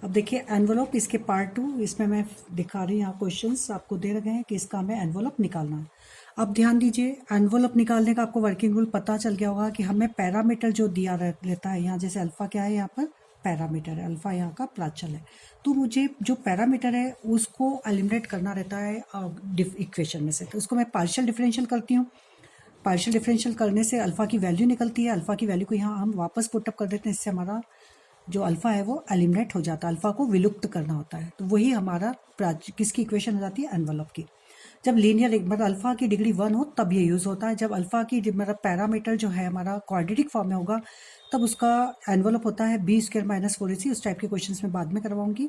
अब देखिए एनवलप इसके पार्ट 2, इसमें मैं दिखा रही हूँ यहाँ क्वेश्चंस आपको दे रखे हैं कि इसका हमें एनवलप निकालना है। अब ध्यान दीजिए, एनवलप निकालने का आपको वर्किंग रूल पता चल गया होगा कि हमें पैरामीटर जो दिया रहता है यहाँ, जैसे अल्फा क्या है यहाँ पर पैरामीटर है, अल्फा यहाँ का प्राचल है, तो मुझे जो पैरामीटर है उसको एलिमिनेट करना रहता है इक्वेशन में से। तो उसको मैं पार्शियल डिफरेंशियल करती हूँ। पार्शियल डिफरेंशियल करने से अल्फा की वैल्यू निकलती है, अल्फा की वैल्यू को यहाँ हम वापस पुटअप कर देते हैं, इससे हमारा जो अल्फा है वो एलिमिनेट हो जाता है, अल्फा को विलुप्त करना होता है। तो वही हमारा किसकी इक्वेशन हो जाती है, एनवलप की। जब लीनियर मतलब अल्फा की डिग्री 1 हो तब ये यूज़ होता है। जब अल्फा की मतलब पैरामीटर जो है हमारा क्वाड्रेटिक फॉर्म में होगा तब उसका एनवलप होता है b² - 4ac। उस टाइप के क्वेश्चंस में बाद में करवाऊंगी,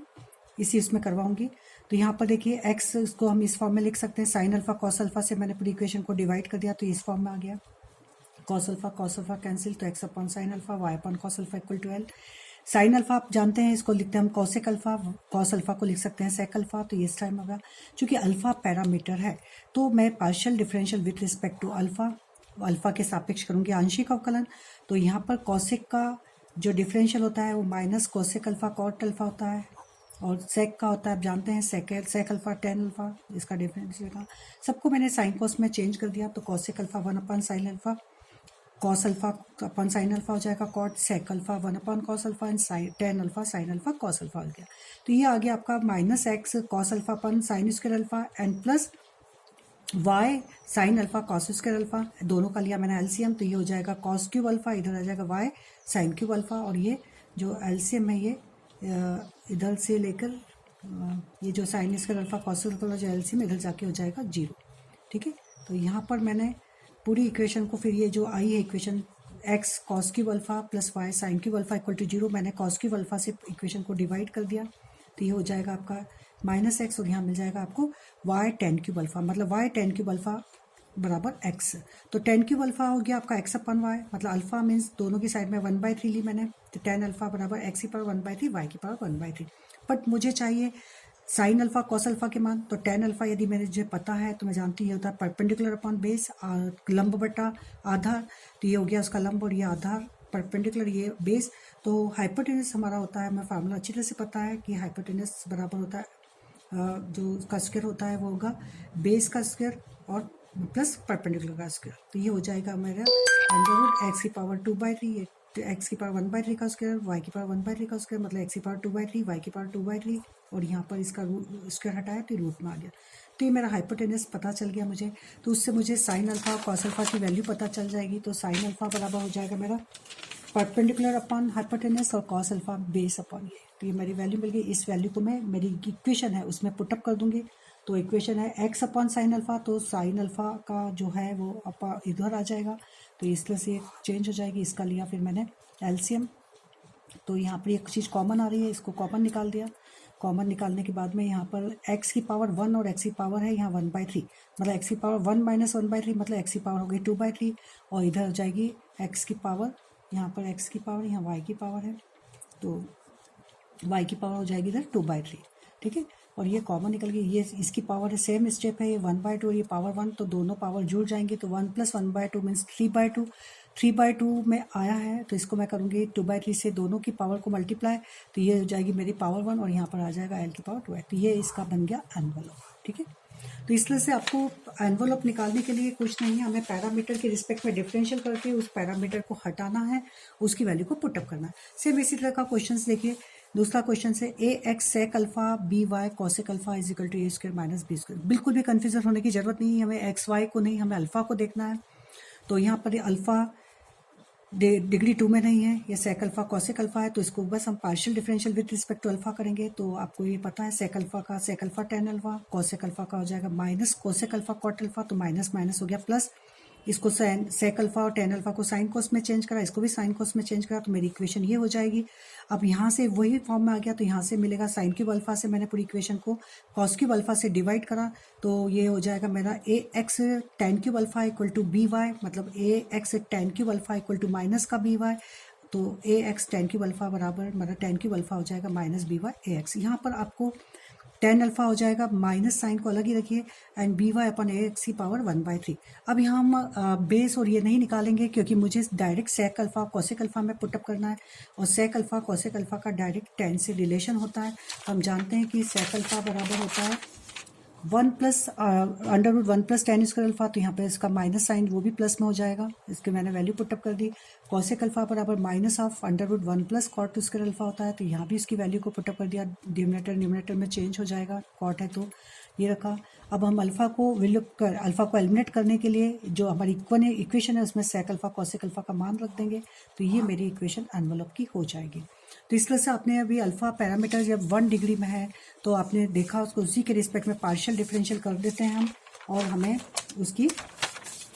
इसी उसमें करवाऊंगी। तो यहाँ पर देखिए x को हम इस फॉर्म में लिख सकते हैं, साइन अल्फा कॉस अल्फा से मैंने पूरी इक्वेशन को डिवाइड कर दिया तो इस फॉर्म में आ गया। कॉस अल्फा कैंसिल, तो x upon sine alpha, y upon cos alpha equal to l। Sine alpha आप जानते हैं, इसको लिखते हैं हम कॉसेक अल्फा, कॉस अल्फा को लिख सकते हैं सेक अल्फा। तो ये इस टाइम होगा, चूंकि अल्फा पैरामीटर है तो मैं partial differential with respect to alpha, alpha के सापेक्ष करूंगी आंशिक अवकलन। तो यहाँ पर कॉसेक का जो डिफरेंशियल होता है वो minus cosec alpha cot alpha होता है, और सेक का होता है आप जानते हैं सेक अल्फा टेन अल्फा, इसका डिफरेंशियल का सबको मैंने साइन कॉस में चेंज कर दिया। तो cosec alpha 1 upon sine alpha, cos alpha upon sine alpha हो जाएगा, cot sec alpha 1 upon cos alpha and tan alpha sine alpha cos alpha हो गया। तो ये आ गया आपका minus X cos alpha upon sine square alpha and plus Y sine alpha cos square alpha, दोनों का लिया मैंने एलसीएम। तो ये हो जाएगा कॉस क्यूब अल्फा, इधर आ जाएगा वाई साइन क्यूब अल्फा, और ये जो एलसीएम है ये इधर से लेकर ये जो sign square alpha cos alpha जो एलसीएम इधर जाके हो जाएगा 0। ठीक है, तो यहाँ पर मैंने पूरी इक्वेशन को, फिर ये जो आई है equation X cos cube alpha plus Y sine cube alpha equal to 0, मैंने कॉस क्यूब अल्फा से इक्वेशन को डिवाइड कर दिया। तो ये हो जाएगा आपका माइनस एक्स, और यहाँ मिल जाएगा आपको वाई टेन क्यूब अल्फा, मतलब वाई टेन क्यूब अल्फा बराबर एक्स। तो टेन क्यूब अल्फा हो गया आपका एक्स अपन वाई, मतलब अल्फा मीन्स दोनों की साइड में 1/3 ली मैंने, तो टेन अल्फा बराबर एक्स की पावर 1/3 वाई की पावर 1/3। बट मुझे चाहिए साइन अल्फा कॉस अल्फा के मान, तो टेन अल्फा यदि मुझे पता है तो मैं जानती ये होता है परपेंडिकुलर अपॉन बेस, लंब बटा आधार। तो ये हो गया उसका लंब और ये आधार, परपेंडिकुलर ये बेस। तो हाइपोटेनस हमारा होता है, हमें फार्मूला अच्छी तरह से पता है कि हाइपोटेनस बराबर होता है जो उसका स्क्वायर होता है वो होगा बेस का स्क्वायर और प्लस परपेंडिकुलर का स्क्वायर। तो ये हो जाएगा मेरा अंडर एक्स की पावर 2/3, एक्स की पावर 1/3 का स्क्वायर, वाई की पावर 1/3 का स्क्वायर, मतलब एक्स की पावर 2/3 वाई की पावर 2/3, और यहाँ पर इसका स्क्वायर हटाया तो रूट में आ गया। तो ये मेरा हाइपोटेनस पता चल गया मुझे। तो उससे मुझे साइन अल्फा कॉस अल्फा की वैल्यू पता चल जाएगी। तो साइन अल्फा बराबर हो जाएगा मेरा परपेंडिकुलर अपॉन हाइपोटेनस और कॉस अल्फा बेस अपॉन ये। तो ये मेरी वैल्यू मिल गई। इस वैल्यू को मैं मेरी इक्वेशन है उसमें पुटअप कर दूंगी। तो इक्वेशन है एक्स अपॉन साइन अल्फा, तो साइन अल्फा का जो है वो इधर आ जाएगा, तो इस तरह से चेंज हो जाएगी। इसका लिया फिर मैंने एलसीएम, तो यहाँ पर एक चीज़ कॉमन आ रही है, इसको कॉमन निकाल दिया। कॉमन निकालने के बाद में यहाँ पर x की पावर 1 और x की पावर है यहाँ 1/3, मतलब x की पावर 1 माइनस 1/3 मतलब x की पावर हो गई 2/3, और इधर हो जाएगी x की पावर, यहाँ पर x की पावर यहाँ y की पावर है, तो y की पावर हो जाएगी इधर 2/3। ठीक है, और ये कॉमन निकल गई, ये इसकी पावर है, सेम स्टेप है, ये 1/2 और ये पावर 1, तो दोनों पावर जुड़ जाएंगे। तो 1 + 1/2 मीन्स 3/2, 3/2 में आया है तो इसको मैं करूँगी 2/3 से दोनों की पावर को मल्टीप्लाई, तो ये हो जाएगी मेरी पावर 1 और यहाँ पर आ जाएगा एल की पावर 2। तो ये इसका बन गया एनवलप। ठीक है, तो इस तरह से आपको एनवलप निकालने के लिए कुछ नहीं है, हमें पैरामीटर के रिस्पेक्ट में डिफरेंशियल करके उस पैरामीटर को हटाना है, उसकी वैल्यू को पुटअप करना है। सेम इसी तरह का क्वेश्चन देखिए, दूसरा क्वेश्चन है a x sec alpha b y cosec alpha is equal to A square minus b square. बिल्कुल भी कन्फ्यूजन होने की जरूरत नहीं है, हमें एक्स वाई को नहीं, हमें अल्फा को देखना है। तो यहाँ पर अल्फा डिग्री 2 में नहीं है, ये सेक अल्फा कॉसेक अल्फा है, तो इसको बस हम partial differential with respect to alpha करेंगे। तो आपको ये पता है सेक अल्फा का sec alpha tan alpha, cosec alpha का हो जाएगा minus cosec alpha cot alpha, तो माइनस माइनस हो गया प्लस, इसको सेक अल्फा और टेन अल्फा को साइन कोस में चेंज करा, इसको भी साइन कोस में चेंज करा, तो मेरी इक्वेशन ये हो जाएगी। अब यहाँ से वही फॉर्म में आ गया, तो यहाँ से मिलेगा साइन क्यूब अल्फा से मैंने पूरी इक्वेशन को कॉस क्यूब अल्फा से डिवाइड करा, तो ये हो जाएगा मेरा a x tan cube alpha equal to b y, मतलब a x tan cube alpha equal to minus का बी वाई, तो a x tan cube alpha बराबर मतलब टेन क्यूब अल्फा हो जाएगा minus b y a x. यहाँ पर आपको टेन अल्फा हो जाएगा, माइनस साइन को अलग ही रखिए, and B Y upon A X की पावर 1/3। अब यहाँ हम बेस और ये नहीं निकालेंगे क्योंकि मुझे direct sec alpha cosec alpha में पुटअप करना है, और सेक अल्फा कोसेक अल्फा का डायरेक्ट टेन से रिलेशन होता है। हम जानते हैं कि सेक अल्फा बराबर होता है 1 plus √1 plus ten square alpha, तो यहाँ पे इसका माइनस साइन वो भी प्लस में हो जाएगा, इसके मैंने वैल्यू पुटअप कर दी। कॉसेक अल्फा बराबर minus of √1 plus cot square alpha होता है, तो यहाँ भी इसकी वैल्यू को पुटअप कर दिया, डिनोमिनेटर में चेंज हो जाएगा, कॉट है तो ये रखा। अब हम अल्फा को अल्फा को एलिमिनेट करने के लिए जो हमारी इक्वेशन है उसमें सेक अल्फा कॉसेक अल्फा का मान रख देंगे, तो ये मेरी इक्वेशन एनवेलप की हो जाएगी। तो इस तरह से आपने अभी अल्फा पैरामीटर जब 1 डिग्री में है तो आपने देखा उसको उसी के रिस्पेक्ट में पार्शियल डिफरेंशियल कर देते हैं हम, और हमें उसकी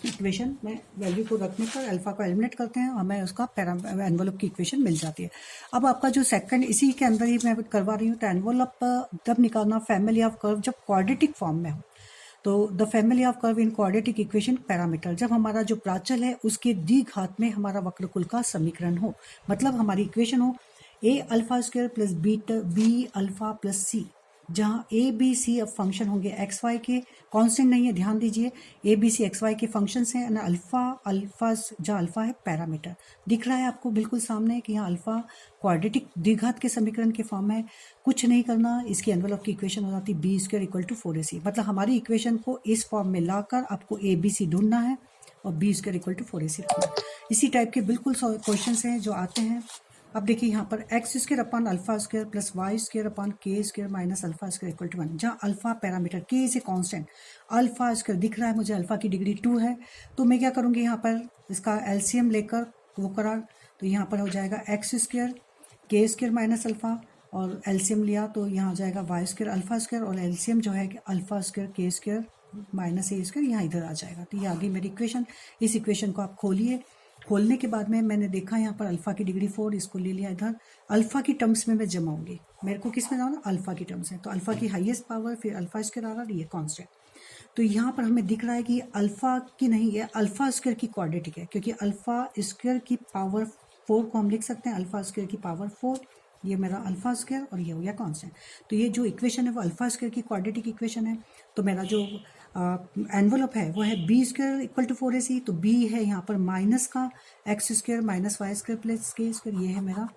इक्वेशन में वैल्यू को रखने पर अल्फा को एलिमिनेट करते हैं, हमें उसका एनवेलप की इक्वेशन मिल जाती है। अब आपका जो सेकंड इसी के अंदर ही मैं करवा रही हूँ, तो एनवेलप तब निकालना फैमिली ऑफ कर्व जब क्वाड्रेटिक फॉर्म में हो। तो the family of curve in quadratic equation parameter, जब हमारा जो प्राचल है उसके द्विघात में हमारा वक्रकुल का समीकरण हो, मतलब हमारी इक्वेशन हो a alpha square plus b alpha plus c, जहाँ ए बी सी अब फंक्शन होंगे एक्स वाई के, कांस्टेंट नहीं है, ध्यान दीजिए, A B C X Y के फंक्शंस हैं, अल्फा जहाँ अल्फा है पैरामीटर, दिख रहा है आपको बिल्कुल सामने कि यहाँ अल्फा क्वाड्रेटिक द्विघात के समीकरण के फॉर्म है। कुछ नहीं करना, इसकी एनवेलप की इक्वेशन हो जाती B square equal to 4ac, मतलब हमारी इक्वेशन को इस फॉर्म में लाकर आपको ए बी सी ढूंढना है और B square equal to 4ac रखना है। इसी टाइप के बिल्कुल क्वेश्चन हैं जो आते हैं। अब देखिए यहाँ पर x square upon alpha square plus y square upon k square minus alpha square equal to 1, जहाँ alpha parameter k is a constant, alpha square दिख रहा है मुझे, अल्फा की डिग्री 2 है, तो मैं क्या करूँगी यहाँ पर इसका एलसीएम लेकर वो करा, तो यहाँ पर हो जाएगा एक्स स्क्वायर के स्क्वायर माइनस अल्फा, और एलसीएम लिया तो यहाँ हो जाएगा वाई स्क्वायर अल्फा स्क्वायर, और एलसीएम जो है कि अल्फा स्क्वायर के स्क्वायर माइनस ए स्क्वायर यहाँ इधर आ जाएगा। तो ये आगे मेरी इक्वेशन, इस इक्वेशन को आप खोलिए, खोलने के बाद में मैंने देखा यहाँ पर अल्फा की डिग्री 4, इसको ले लिया इधर, अल्फा की टर्म्स में मैं जमाऊंगी, मेरे को किस में जाना, अल्फा की टर्म्स है, तो अल्फा की हाईएस्ट पावर फिर अल्फा स्क्वायर आ रहा है, ये कांस्टेंट। तो यहाँ पर हमें दिख रहा है कि अल्फा की नहीं है, अल्फा स्क्वायर की क्वाड्रेटिक है, क्योंकि अल्फा स्क्वायर की पावर 4 को हम लिख सकते हैं अल्फा स्क्वायर की पावर 4, ये मेरा अल्फा स्क्वायर और ये हो गया कांस्टेंट। तो ये जो इक्वेशन है वो अल्फा स्क्वायर की क्वाड्रेटिक इक्वेशन है। तो मेरा जो एनवलप है वो है B square equal to 4ac, तो बी है यहाँ पर माइनस का X square minus Y square plus के स्क्वायर, ये है मेरा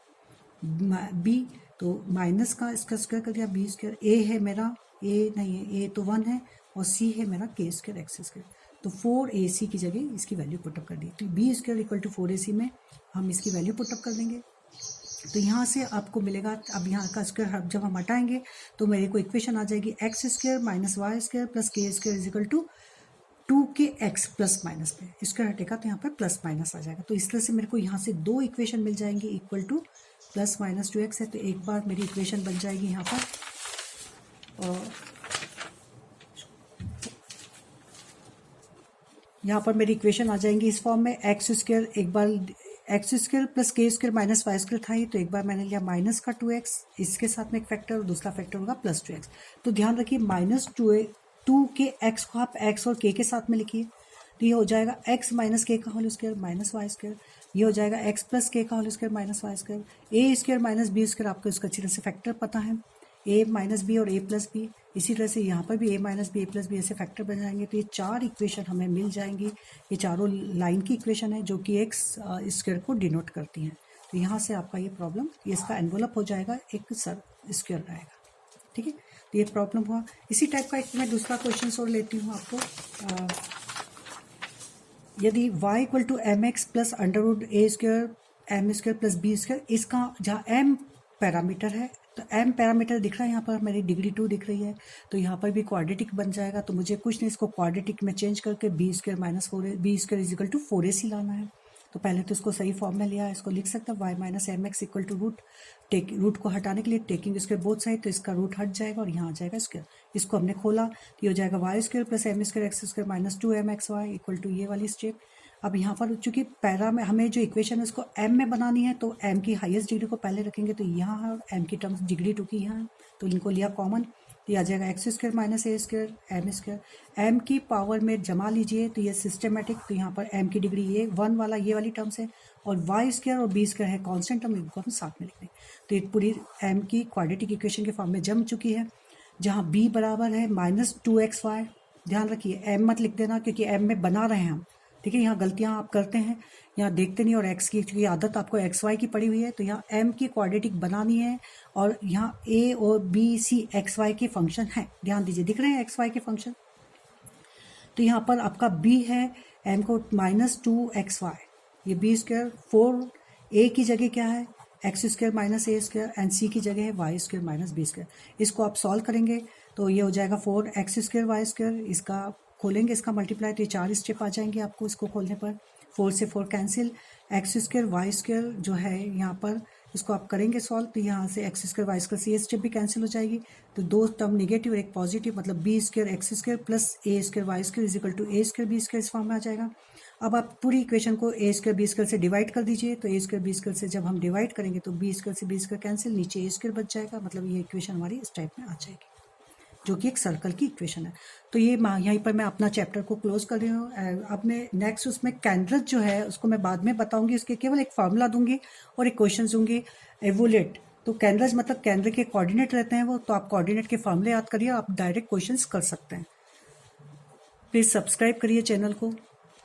बी, तो माइनस का इसका स्क्वायर कर दिया बी स्क्वायर, ए है मेरा, ए नहीं है, ए तो 1 है, और सी है मेरा के स्क्वायर एक्स स्क्वायर, तो 4ac की जगह इसकी वैल्यू पुटअप कर दी। तो B square equal to 4ac में हम इसकी वैल्यू पुटअप कर देंगे, तो यहाँ से आपको मिलेगा, अब यहाँ का स्क्वायर जब हम हटाएंगे तो मेरे को इक्वेशन आ जाएगी x square minus Y square plus के square is equal to 2kx plus minus पे, स्क्वायर हटेगा तो यहाँ पे प्लस माइनस आ जाएगा। तो इस तरह से मेरे को यहाँ से 2 इक्वेशन मिल जाएंगी equal two plus minus 2x है, तो एक बार मेरी इक्वेशन बन जाएगी यहाँ पर, और यहाँ पर मेरी इक्वेशन आ जाएंगी इस फॉर्म में, एक्स स्क्वायर एक बार एक्स स्क्वायर प्लस के स्क्वायर माइनस वाई स्क्वायर था ही, तो एक बार मैंने लिया माइनस का 2x, इसके साथ में एक फैक्टर और दूसरा फैक्टर होगा प्लस 2x। तो ध्यान रखिए माइनस 2 के x को आप x और k के साथ में लिखिए, तो ये हो जाएगा x माइनस के का whole square minus Y square, ये हो जाएगा x प्लस के का whole square minus Y square, a square minus b square, आपको इसका अच्छी तरह से फैक्टर पता है, a माइनस बी और a प्लस बी, इसी तरह से यहाँ पर भी a minus b a plus b ऐसे फैक्टर बन जाएंगे। तो ये 4 इक्वेशन हमें मिल जाएंगी, ये चारों लाइन की इक्वेशन है जो कि एक्स स्क्वायर को डिनोट करती हैं। तो यहाँ से आपका ये प्रॉब्लम, ये इसका एनवलप हो जाएगा, एक सर स्क्वायर रहेगा, ठीक है। तो ये प्रॉब्लम हुआ। इसी टाइप का एक मैं दूसरा क्वेश्चन और लेती हूँ आपको, यदि y equal to M X plus under root A square M square plus B square, इसका जहाँ m पैरामीटर है, तो m पैरामीटर दिख रहा है यहाँ पर, मेरी डिग्री 2 दिख रही है, तो यहाँ पर भी क्वाड्रेटिक बन जाएगा। तो मुझे कुछ नहीं, इसको क्वाड्रेटिक में चेंज करके B square minus 4 B square is equal to 4ac लाना है। तो पहले तो इसको सही फॉर्म में लिया, इसको लिख सकता है y minus M X equal to root को हटाने के लिए टेकिंग स्क्वायर बोथ साइड, तो इसका रूट हट जाएगा और यहाँ आ जाएगा स्क्वायर। इसको हमने खोला तो ये हो जाएगा Y square plus M square X square minus 2mxy equal to ये वाली स्टेप। अब यहाँ पर चूंकि पैरा में हमें जो इक्वेशन है उसको m में बनानी है, तो m की हाईएस्ट डिग्री को पहले रखेंगे, तो यहाँ है और m की टर्म्स डिग्री 2 की यहाँ है, तो इनको लिया कॉमन, तो ये आ जाएगा x square minus a square M square, M की पावर में जमा लीजिए तो ये सिस्टमेटिक, तो यहाँ पर m की डिग्री ये 1 वाला ये वाली टर्म्स है, और वाई स्क्वायर और बी स्क्वायर है कॉन्स्टेंट टर्म, इनको हम साथ में लिख दें। तो ये पूरी m की क्वाड्रेटिक इक्वेशन के फॉर्म में जम चुकी है। जहाँ b बराबर है -2xy। ध्यान रखिए m मत लिख देना क्योंकि m में बना रहे हैं हम, ठीक है। यहाँ गलतियाँ आप करते हैं, यहाँ देखते नहीं, और x की क्योंकि आदत आपको xy की पड़ी हुई है, तो यहाँ m की क्वाड्रेटिक बनानी है, और यहाँ a और b c xy के फंक्शन हैं। ध्यान दीजिए, दिख रहे हैं xy के फंक्शन। तो यहाँ पर आपका b है m को -2xy, ये b स्क्वायर 4a की जगह क्या है x square minus a square, and c की जगह है y square minus b square. इसको आप सॉल्व करेंगे तो ये हो जाएगा 4x स्क्वायर वाई स्क्वायर। इसका खोलेंगे, इसका मल्टीप्लाई, तो ये 4 स्टेप आ जाएंगे आपको इसको खोलने पर। 4 से 4 cancel, X square Y square जो है यहाँ पर, इसको आप करेंगे सॉल्व, तो यहाँ से एक्स स्क्वायर वाई स्क्वायर से ये स्टेप भी कैंसिल हो जाएगी। तो दो टर्म नेगेटिव और एक पॉजिटिव, मतलब B square X square plus A square Y square is equal to A square B square, इस फॉर्म में आ जाएगा। अब आप पूरी इक्वेशन को ए स्क्वायर बी स्क्वायर से डिवाइड कर दीजिए, तो ए स्क्वायर बी स्क्वायर से जब हम डिवाइड करेंगे तो बी स्क्वायर से बी स्क्वायर कैंसिल, नीचे ए स्क्वायर बच जाएगा, मतलब ये इक्वेशन हमारी इस टाइप में आ जाएगी, जो कि एक सर्कल की इक्वेशन है। तो ये यहीं पर मैं अपना चैप्टर को क्लोज कर रही हूँ। अब मैं नेक्स्ट उसमें कैंड्रस जो है उसको मैं बाद में बताऊंगी, उसके केवल एक फार्मूला दूंगी और एक क्वेश्चन दूंगी। एवोलेट, तो कैंड्रस मतलब केंद्र के कोऑर्डिनेट रहते हैं वो, तो आप कोऑर्डिनेट के फार्मूले याद करिए, आप डायरेक्ट क्वेश्चंस कर सकते हैं। प्लीज़ सब्सक्राइब करिए चैनल को।